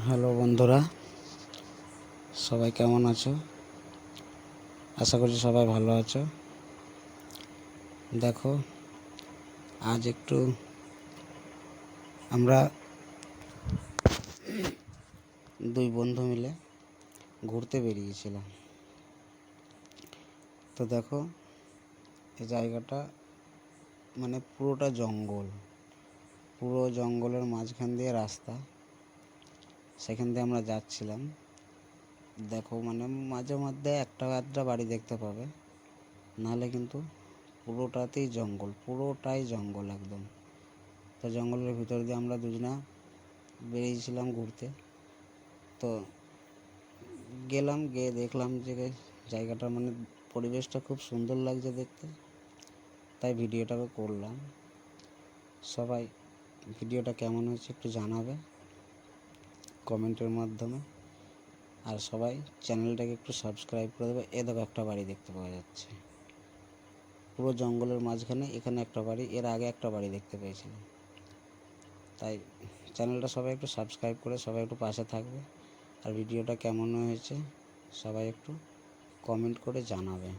Hello বন্ধুরা, সবাই কেমন আছো? আশা করছি সবাই ভালো আছো। দেখো, আজ একটু আমরা দুই বন্ধু মিলে ঘুরতে বেরিয়েছিলাম। তো দেখো, এই জায়গাটা মানে পুরোটা জঙ্গল, পুরো জঙ্গলের মাঝখান দিয়ে রাস্তা, সেখান দিয়ে আমরা যাচ্ছিলাম। দেখো, মানে মাঝে মধ্যে একটা আধটা বাড়ি দেখতে পাবে, নাহলে কিন্তু পুরোটাতেই জঙ্গল, পুরোটাই জঙ্গল একদম। তো জঙ্গলের ভিতর দিয়ে আমরা দুজনা বেরিয়েছিলাম ঘুরতে। তো গেলাম, গিয়ে দেখলাম যে জায়গাটা মানে পরিবেশটা খুব সুন্দর লাগছে দেখতে, তাই ভিডিওটাকে করলাম। সবাই ভিডিওটা কেমন হয়েছে একটু জানাবে কমেন্টের মাধ্যমে, আর সবাই চ্যানেলটাকে একটু সাবস্ক্রাইব করে দেবে। এ দেখো, একটা বাড়ি দেখতে পাওয়া যাচ্ছে পুরো জঙ্গলের মাঝখানে। এখানে একটা বাড়ি, এর আগে একটা বাড়ি দেখতে পেয়েছিলাম। তাই চ্যানেলটা সবাই একটু সাবস্ক্রাইব করে সবাই একটু পাশে থাকবে, আর ভিডিওটা কেমন হয়েছে সবাই একটু কমেন্ট করে জানাবে।